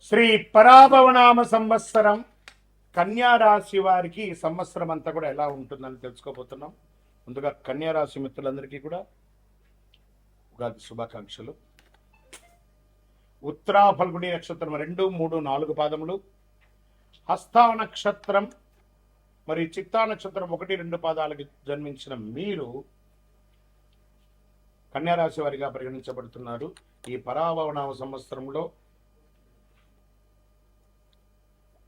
శ్రీ పరాభవనామ సంవత్సరం కన్యా రాశి వారికి ఈ సంవత్సరం అంతా కూడా ఎలా ఉంటుందని తెలుసుకోబోతున్నాం. ముందుగా కన్యా రాశి మిత్రులందరికీ కూడా ఉగాది శుభాకాంక్షలు. ఉత్తరా ఫల్గుని నక్షత్రం 2, 3, 4 పాదములు, హస్తా నక్షత్రం మరి చిత్తా నక్షత్రం 1, 2 పాదాలకు జన్మించిన మీరు కన్యా రాశి వారిగా పరిగణించబడుతున్నారు. ఈ పరాభవనామ సంవత్సరంలో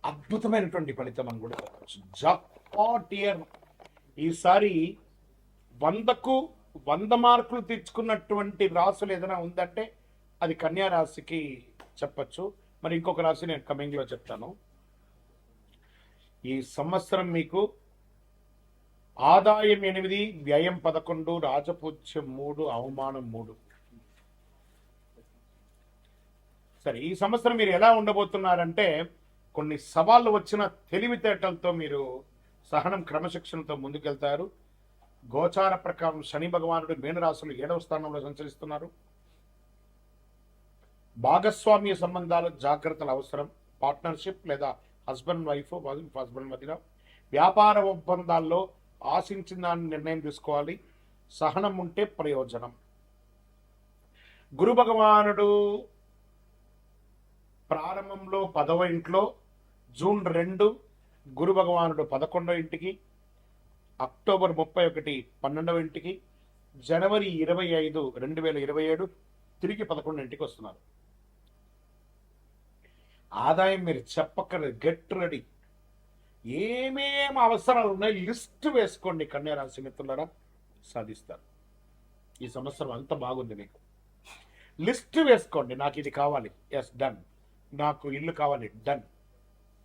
అద్భుతమైనటువంటి ఫలితం అని కూడా చెప్పచ్చు. Jackpot year. ఈసారి 100కు 100 మార్కులు తెచ్చుకున్నటువంటి రాశులు ఏదైనా ఉందంటే అది కన్యా రాశికి చెప్పచ్చు. మరి ఇంకొక రాశి నేను కమింగ్లో చెప్తాను. ఈ సంవత్సరం మీకు ఆదాయం 8, వ్యయం 11, రాజపూజ్యం 3, అవమానం 3. సరే, ఈ సంవత్సరం మీరు ఎలా ఉండబోతున్నారంటే కొన్ని సవాళ్ళు వచ్చిన తెలివితేటలతో మీరు సహనం క్రమశిక్షణతో ముందుకెళ్తారు. గోచార ప్రకారం శని భగవానుడు మీనరాశులు 7వ స్థానంలో సంచరిస్తున్నారు. భాగస్వామ్య సంబంధాలు జాగ్రత్తలు అవసరం. పార్ట్నర్షిప్ లేదా హస్బెండ్ వైఫ్ మధ్య వ్యాపార ఒప్పందాల్లో ఆశించిన దాన్ని నిర్ణయం తీసుకోవాలి. సహనం ఉంటే ప్రయోజనం. గురు భగవానుడు ప్రారంభంలో 10వ ఇంట్లో, జూన్ 2 గురు భగవానుడు 11వ ఇంటికి, అక్టోబర్ 31 12వ ఇంటికి, జనవరి 25 2027 తిరిగి 11వ ఇంటికి వస్తున్నారు. ఆదాయం మీరు చెప్పక్కర్లేదు, గెట్ రెడీ. ఏమేం అవసరాలు ఉన్నాయి లిస్ట్ వేసుకోండి. కన్యా రాశి మిత్రులారా, సాధిస్తారు. ఈ సంవత్సరం అంత బాగుంది. మీకు లిస్ట్ వేసుకోండి. నాకు ఇది కావాలి, ఎస్ డన్. నాకు ఇల్లు కావాలి, డన్.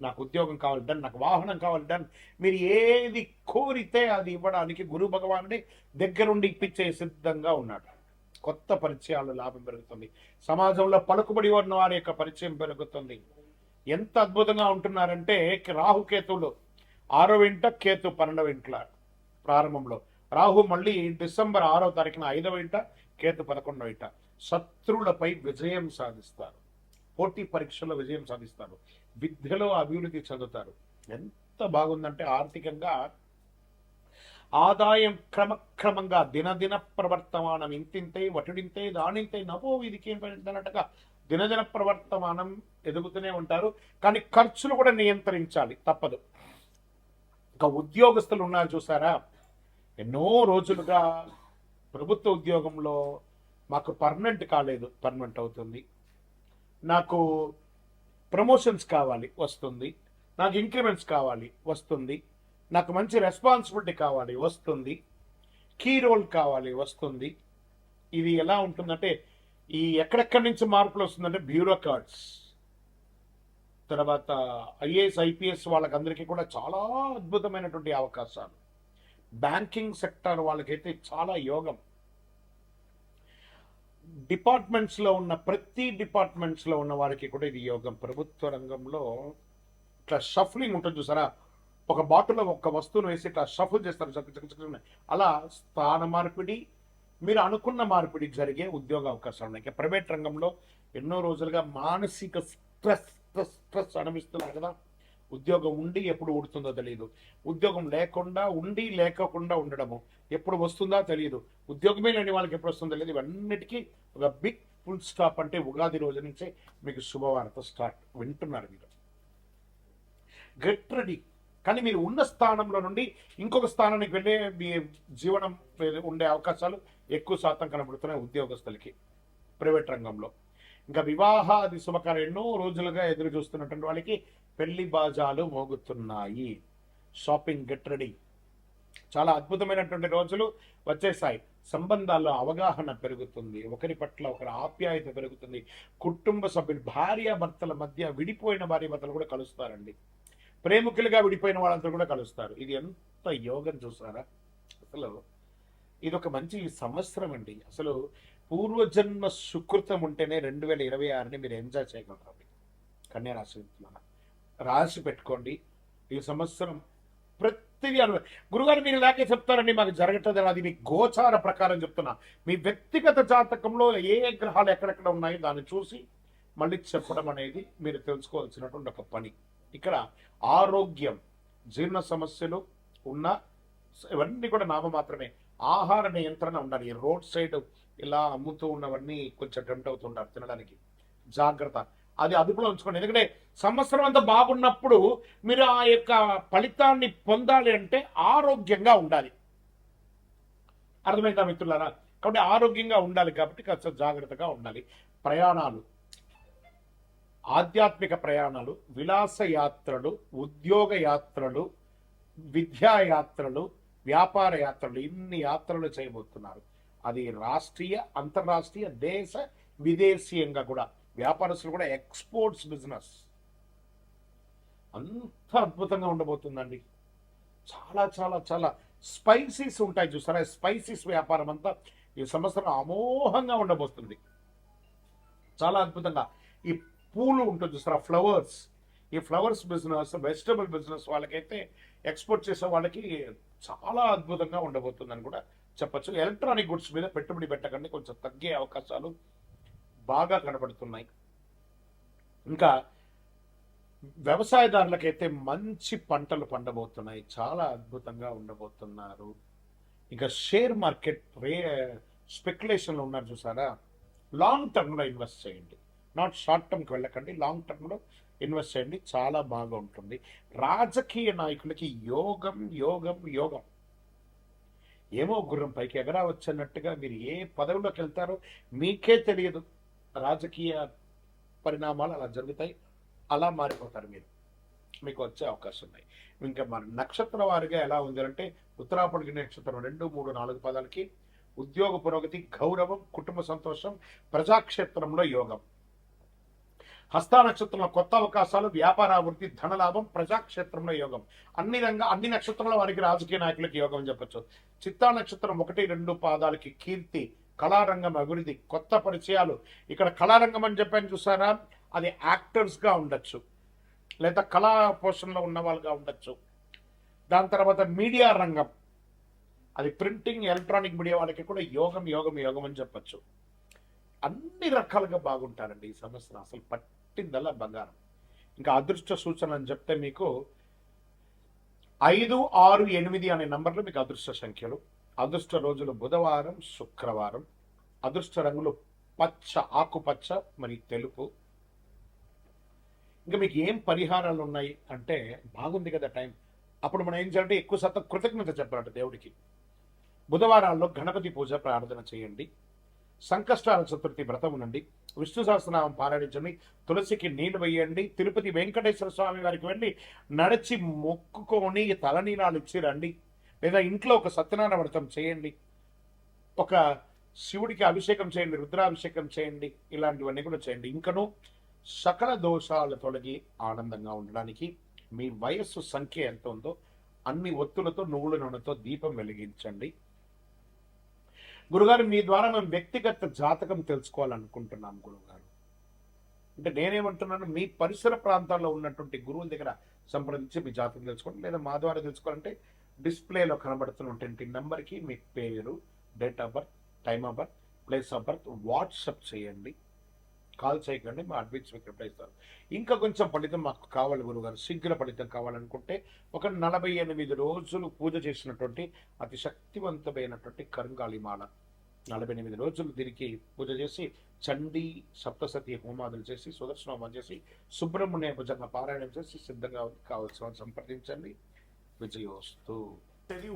నాకు ఉద్యోగం కావాలి, డన్. నాకు వాహనం కావాలి, డన్. మీరు ఏది కోరితే అది ఇవ్వడానికి గురు భగవానుడి దగ్గరుండి ఇప్పించే సిద్ధంగా ఉన్నాడు. కొత్త పరిచయాలు లాభం పెరుగుతుంది. సమాజంలో పలుకుబడి ఉన్న వారి యొక్క పరిచయం పెరుగుతుంది. ఎంత అద్భుతంగా ఉంటున్నారంటే రాహుకేతువులు 6వ ఇంట, కేతు 12వ ఇంట్ల ప్రారంభంలో. రాహు మళ్ళీ డిసెంబర్ 6వ తారీఖున 5వ ఇంట, కేతు 11వ ఇంట. శత్రువులపై విజయం సాధిస్తారు. పోటీ పరీక్షల్లో విజయం సాధిస్తారు. విద్యలో అభివృద్ధి చెందుతారు. ఎంత బాగుందంటే ఆర్థికంగా ఆదాయం క్రమక్రమంగా దినదిన ప్రవర్తమానం ఇంతింతే వటుడింతే దానింతే నవో విధికి అన్నట్టుగా దినదిన ప్రవర్తమానం ఎదుగుతూనే ఉంటారు. కానీ ఖర్చులు కూడా నియంత్రించాలి, తప్పదు. ఇంకా ఉద్యోగస్తులు ఉన్నారు చూసారా, ఎన్నో రోజులుగా ప్రభుత్వ ఉద్యోగంలో మాకు పర్మనెంట్ కాలేదు, పర్మనెంట్ అవుతుంది. నాకు ప్రమోషన్స్ కావాలి, వస్తుంది. నాకు ఇంక్రిమెంట్స్ కావాలి, వస్తుంది. నాకు మంచి రెస్పాన్సిబిలిటీ కావాలి, వస్తుంది. కీ రోల్ కావాలి, వస్తుంది. ఇది ఎలా ఉంటుందంటే ఈ ఎక్కడెక్కడి నుంచి మార్పులు వస్తుందంటే బ్యూరోక్రాట్స్, తర్వాత ఐఏఎస్ ఐపీఎస్ వాళ్ళకందరికీ కూడా చాలా అద్భుతమైనటువంటి అవకాశాలు. బ్యాంకింగ్ సెక్టర్ వాళ్ళకైతే చాలా యోగం. డిపార్ట్మెంట్స్లో ఉన్న ప్రతి డిపార్ట్మెంట్స్లో ఉన్న వారికి కూడా ఇది యోగం. ప్రభుత్వ రంగంలో ఇట్లా షఫ్లింగ్ ఉంటుంది చూసారా, ఒక బాటిల్లో ఒక వస్తువును వేసి ఇట్లా షఫుల్ చేస్తారు. అలా స్థాన మార్పిడి, మీరు అనుకున్న మార్పిడి జరిగే ఉద్యోగ అవకాశాలు ఉన్నాయి. ప్రైవేట్ రంగంలో ఎన్నో రోజులుగా మానసిక స్ట్రెస్ అనుభవిస్తున్నారు కదా. ఉద్యోగం ఉండి ఎప్పుడు ఉడుతుందో తెలియదు. ఉద్యోగం లేకుండా ఉండి లేకోకుండా ఉండడము, ఎప్పుడు వస్తుందో తెలియదు. ఉద్యోగమే లేని వాళ్ళకి ఎప్పుడు వస్తుందో తెలియదు. ఇవన్నిటికీ ఒక బిగ్ ఫుల్ స్టాప్ అంటే ఉగాది రోజు నుంచే మీకు శుభవార్త స్టార్ట్. వింటున్నారు మీరు, గెట్ రెడీ. కానీ మీరు ఉన్న స్థానంలో నుండి ఇంకొక స్థానానికి వెళ్ళే మీ జీవనం ఉండే అవకాశాలు ఎక్కువ శాతం కనబడుతున్నాయి ఉద్యోగస్తులకి ప్రైవేట్ రంగంలో. ఇంకా వివాహాది శుభకార్యం ఎన్నో రోజులుగా ఎదురు చూస్తున్నటువంటి వాళ్ళకి పెళ్లి బాజాలు మోగుతున్నాయి. Shopping, get ready. చాలా అద్భుతమైనటువంటి రోజులు వచ్చేసాయి. సంబంధాల్లో అవగాహన పెరుగుతుంది. ఒకరి పట్ల ఒకరి ఆప్యాయత పెరుగుతుంది. కుటుంబ సభ్యులు, భార్యాభర్తల మధ్య విడిపోయిన భార్యాభర్తలు కూడా కలుస్తారండి. ప్రేమికులుగా విడిపోయిన వాళ్ళంతా కూడా కలుస్తారు. ఇది ఎంత యోగం చూసారా. అసలు ఇది ఒక మంచి సంవత్సరం అండి. అసలు పూర్వజన్మ సుకృతం ఉంటేనే 2026ని మీరు ఎంజాయ్ చేయగలరు. కన్యా రాశి రాసి పెట్టుకోండి. ఈ సంవత్సరం ప్రతిదీ గురుగారు మీరు ఇలాగే చెప్తారండి, మాకు జరగట్లేదు. అది మీ గోచార ప్రకారం చెప్తున్నా. మీ వ్యక్తిగత జాతకంలో ఏ గ్రహాలు ఎక్కడెక్కడ ఉన్నాయో దాన్ని చూసి మళ్ళీ చెప్పడం అనేది మీరు తెలుసుకోవాల్సినటువంటి ఒక పని. ఇక్కడ ఆరోగ్యం, జీర్ణ సమస్యలు ఉన్న ఇవన్నీ కూడా నామమాత్రమే. ఆహార నియంత్రణ ఉండాలి. ఈ రోడ్ సైడ్ ఇలా అమ్ముతూ ఉన్నవన్నీ కొంచెం టెంప్ట్ అవుతుంటారు తినడానికి, జాగ్రత్త. అది అదుపులో ఉంచుకోండి. ఎందుకంటే సంవత్సరం అంతా బాగున్నప్పుడు మీరు ఆ యొక్క ఫలితాన్ని పొందాలి అంటే ఆరోగ్యంగా ఉండాలి. అర్థమైందా మిత్రులారా? కాబట్టి ఆరోగ్యంగా ఉండాలి కాబట్టి కాస్త జాగ్రత్తగా ఉండాలి. ప్రయాణాలు, ఆధ్యాత్మిక ప్రయాణాలు, విలాస యాత్రలు, ఉద్యోగ యాత్రలు, విద్యా యాత్రలు, వ్యాపార యాత్రలు, ఇన్ని యాత్రలు చేయబోతున్నారు. అది రాష్ట్రీయ, అంతర్రాష్ట్రీయ, దేశ విదేశీయంగా కూడా. వ్యాపారస్తులు కూడా ఎక్స్పోర్ట్స్ బిజినెస్ అంత అద్భుతంగా ఉండబోతుందండి. చాలా చాలా చాలా స్పైసీస్ ఉంటాయి చూసారా, స్పైసీస్ వ్యాపారం అంతా ఈ సంవత్సరం అమోఘంగా ఉండబోతుంది. చాలా అద్భుతంగా. ఈ పూలు ఉంటుంది చూసారా, ఫ్లవర్స్, ఈ ఫ్లవర్స్ బిజినెస్, వెజిటబుల్ బిజినెస్ వాళ్ళకైతే, ఎక్స్పోర్ట్ చేసే వాళ్ళకి చాలా అద్భుతంగా ఉండబోతుందని కూడా చెప్పచ్చు. ఎలక్ట్రానిక్ గుడ్స్ మీద పెట్టుబడి పెట్టకండి, కొంచెం తగ్గే అవకాశాలు బాగా కనబడుతున్నాయి. ఇంకా వ్యవసాయదారులకైతే మంచి పంటలు పండబోతున్నాయి, చాలా అద్భుతంగా ఉండబోతున్నారు. ఇంకా షేర్ మార్కెట్ స్పెక్యులేషన్లో ఉన్నారు చూసారా, లాంగ్ టర్మ్లో ఇన్వెస్ట్ చేయండి. నాట్ షార్ట్ టర్మ్కి వెళ్ళకండి, లాంగ్ టర్మ్లో ఇన్వెస్ట్ చేయండి, చాలా బాగా ఉంటుంది. రాజకీయ నాయకులకి యోగం యోగం యోగం. ఏమో గుర్రం పైకి ఎగరా వచ్చినట్టుగా మీరు ఏ పదవిలోకి వెళ్తారో మీకే తెలియదు. రాజకీయ పరిణామాలు అలా జరుగుతాయి, అలా మారిపోతారు మీరు, మీకు వచ్చే అవకాశం ఉన్నాయి. ఇంకా మన నక్షత్ర వారిగా ఎలా ఉంది అంటే, ఉత్తరాపడికి నక్షత్రం 2, 3, 4 పాదాలకి ఉద్యోగ పురోగతి, గౌరవం, కుటుంబ సంతోషం, ప్రజాక్షేత్రంలో యోగం. హస్త నక్షత్రంలో కొత్త అవకాశాలు, వ్యాపార అభివృద్ధి, ధనలాభం, ప్రజాక్షేత్రంలో యోగం. అన్ని నక్షత్రాల వారికి రాజకీయ నాయకులకి యోగం అని చెప్పచ్చు. చిత్తా నక్షత్రం 1, 2 పాదాలకి కీర్తి, కళారంగం అభివృద్ధి, కొత్త పరిచయాలు. ఇక్కడ కళారంగం అని చెప్పాను చూసారా, అది యాక్టర్స్గా ఉండొచ్చు, లేదా కళా పోషణలో ఉన్న వాళ్ళుగా ఉండొచ్చు. దాని తర్వాత మీడియా రంగం, అది ప్రింటింగ్, ఎలక్ట్రానిక్ మీడియా వాళ్ళకి కూడా యోగం యోగం యోగం అని చెప్పచ్చు. అన్ని రకాలుగా బాగుంటారండి ఈ సంవత్సరం, అసలు పట్టిందల్లా బంగారం. ఇంకా అదృష్ట సూచన అని చెప్తే మీకు 5, 6, 8 అనే నంబర్లు మీకు అదృష్ట సంఖ్యలు. అదృష్ట రోజులు బుధవారం, శుక్రవారం. అదృష్ట రంగులు పచ్చ, ఆకుపచ్చ, మరి తెలుపు. ఇంకా మీకు ఏం పరిహారాలు ఉన్నాయి అంటే, బాగుంది కదా టైం, అప్పుడు మనం ఏం చేయాలంటే ఎక్కువ శాతం కృతజ్ఞత చెప్పాలంటే దేవుడికి. బుధవారాల్లో గణపతి పూజ ప్రార్థన చేయండి, సంకష్టాల చతుర్థి వ్రతం ఉండండి, విష్ణు సహస్రనామం పారాయణించండి, తులసికి నీళ్లు వేయండి, తిరుపతి వెంకటేశ్వర స్వామి వారికి వెళ్ళి నడిచి మొక్కుకొని తలనీలాలు ఇచ్చి రండి, లేదా ఇంట్లో ఒక సత్యనారాయణ వ్రతం చేయండి, ఒక శివుడికి అభిషేకం చేయండి, రుద్రాభిషేకం చేయండి, ఇలాంటివన్నీ కూడా చేయండి. ఇంకను సకల దోషాలు తొలగి ఆనందంగా ఉండడానికి మీ వయస్సు సంఖ్య ఎంత ఉందో అన్ని ఒత్తులతో, నువ్వుల నూనెతో దీపం వెలిగించండి. గురుగారు, మీ ద్వారా మేము వ్యక్తిగత జాతకం తెలుసుకోవాలనుకుంటున్నాం గురుగారు అంటే, నేనేమంటున్నాను, మీ పరిసర ప్రాంతాల్లో ఉన్నటువంటి గురువుల దగ్గర సంప్రదించి మీ జాతకం తెలుసుకోండి, లేదా మా ద్వారా తెలుసుకోవాలంటే డిస్ప్లేలో కనబడుతున్నటువంటి నెంబర్కి మీ పేరు, date of birth, time of birth, place of birth WhatsApp చేయండి. కాల్ చేయకండి, మా అడ్మిన్స్ మీకు రిప్లై ఇస్తారు. ఇంకా కొంచెం ఫలితం మాకు కావాలి గురుగారు, శీఘ్ర ఫలితం కావాలనుకుంటే ఒక 48 రోజులు పూజ చేసినటువంటి అతి శక్తివంతమైనటువంటి కరుంగాళిమాల, 48 రోజులు దీనికి పూజ చేసి చండీ సప్తసతి హోమాదులు చేసి, సుదర్శన హోమం చేసి, సుబ్రహ్మణ్య భుజంగా పారాయణం చేసి సిద్ధంగా కావాల్సిన సంప్రదించండి. విజయోస్తు.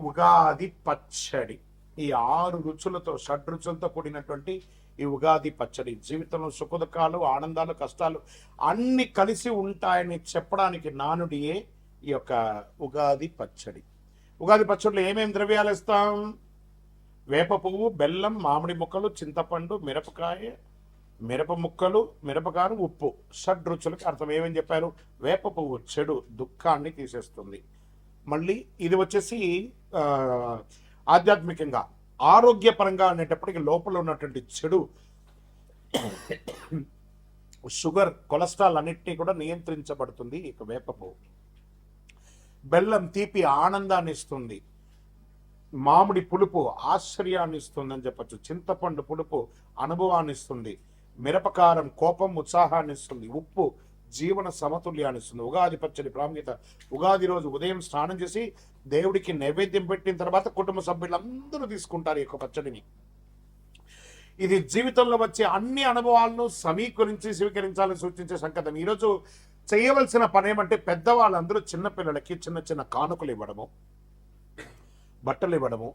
ఉగాది పచ్చడి, ఈ 6 రుచులతో, షడ్రుచులతో కూడినటువంటి ఈ ఉగాది పచ్చడి జీవితంలో సుఖదుఖాలు, ఆనందాలు, కష్టాలు అన్ని కలిసి ఉంటాయని చెప్పడానికి నానుడియే ఈ యొక్క ఉగాది పచ్చడి. ఉగాది పచ్చడిలో ఏమేమి ద్రవ్యాలు ఇస్తాం? వేప పువ్వు, బెల్లం, మామిడి ముక్కలు, చింతపండు, మిరపకాయ, మిరప ముక్కలు, మిరపకారం, ఉప్పు. షడ్రుచులకి అర్థం ఏమని చెప్పారు? వేప పువ్వు చెడు దుఃఖాన్ని తీసేస్తుంది. మళ్ళీ ఇది వచ్చేసి ఆధ్యాత్మికంగా, ఆరోగ్యపరంగా అనేటప్పటికీ లోపల ఉన్నటువంటి చెడు షుగర్, కొలెస్ట్రాల్ అన్నిటినీ కూడా నియంత్రించబడుతుంది ఇక వేప పువ్వు. బెల్లం తీపి, ఆనందాన్ని ఇస్తుంది. మామిడి పులుపు ఆశ్చర్యాన్ని ఇస్తుంది అని చెప్పచ్చు. చింతపండు పులుపు అనుభవాన్ని ఇస్తుంది. మిరపకారం కోపం ఉత్సాహాన్ని ఇస్తుంది, ఉప్పు జీవన సమతుల్యాన్ని ఇస్తుంది. ఉగాది పచ్చడి ప్రాముఖ్యత: ఉగాది రోజు ఉదయం స్నానం చేసి దేవుడికి నైవేద్యం పెట్టిన తర్వాత కుటుంబ సభ్యులందరూ తీసుకుంటారు ఈ యొక్క పచ్చడిని. ఇది జీవితంలో వచ్చే అన్ని అనుభవాలను సమీకరించి స్వీకరించాలని సూచించే సంకేతం. ఈరోజు చేయవలసిన పని ఏమంటే పెద్దవాళ్ళందరూ చిన్నపిల్లలకి చిన్న చిన్న కానుకలు ఇవ్వడము, బట్టలు ఇవ్వడము,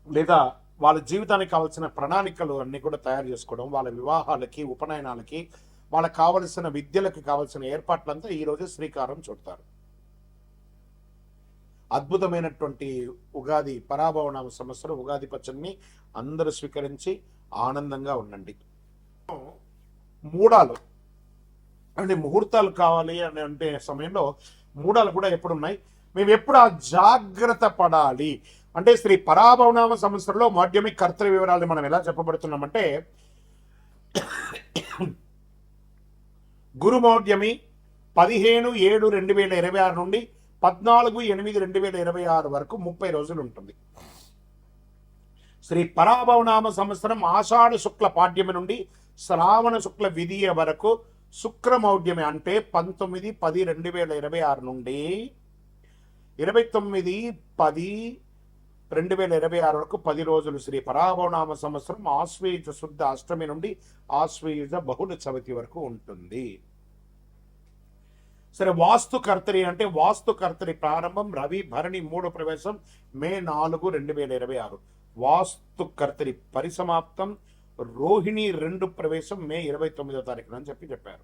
లేదా వాళ్ళ జీవితానికి కావాల్సిన ప్రణాళికలు అన్నీ కూడా తయారు చేసుకోవడం, వాళ్ళ వివాహాలకి ఉపనయనాలకి వాళ్ళకి కావలసిన విద్యలకు కావలసిన ఏర్పాట్లంతా ఈరోజు శ్రీకారం చుడతారు. అద్భుతమైనటువంటి ఉగాది పరాభవనామ సంవత్సరం ఉగాది పచ్చడిని అందరూ స్వీకరించి ఆనందంగా ఉండండి. మూడాలు అంటే ముహూర్తాలు కావాలి అని అంటే సమయంలో మూడాలు కూడా ఎప్పుడు ఉన్నాయి, మేము ఎప్పుడు ఆ జాగ్రత్త పడాలి అంటే శ్రీ పరాభవనామ సంవత్సరంలో మాధ్యమిక కర్తవ్య వివరాలు మనం ఎలా చెప్పబడుతున్నామంటే, గురుమౌఢ్యమి 15/7/2026 నుండి 14/8/2026 వరకు 30 రోజులు ఉంటుంది. శ్రీ పరాభవనామ సంవత్సరం ఆషాఢ శుక్ల పాడ్యమి నుండి శ్రావణ శుక్ల విధియ వరకు శుక్రమౌఢ్యమి అంటే 19/10/2026 నుండి 29/10/2026 వరకు 10 రోజులు శ్రీ పరాభవనామ సంవత్సరం ఆశ్వయుజ శుద్ధ అష్టమి నుండి ఆశ్వయుజ బహుళ చవితి వరకు ఉంటుంది. సరే, వాస్తుకర్తరి అంటే వాస్తుకర్తరి ప్రారంభం రవి భరణి 3 ప్రవేశం మే 4, 2026. వాస్తుకర్తరి పరిసమాప్తం రోహిణి 2 ప్రవేశం మే 29వ తారీఖున అని చెప్పారు.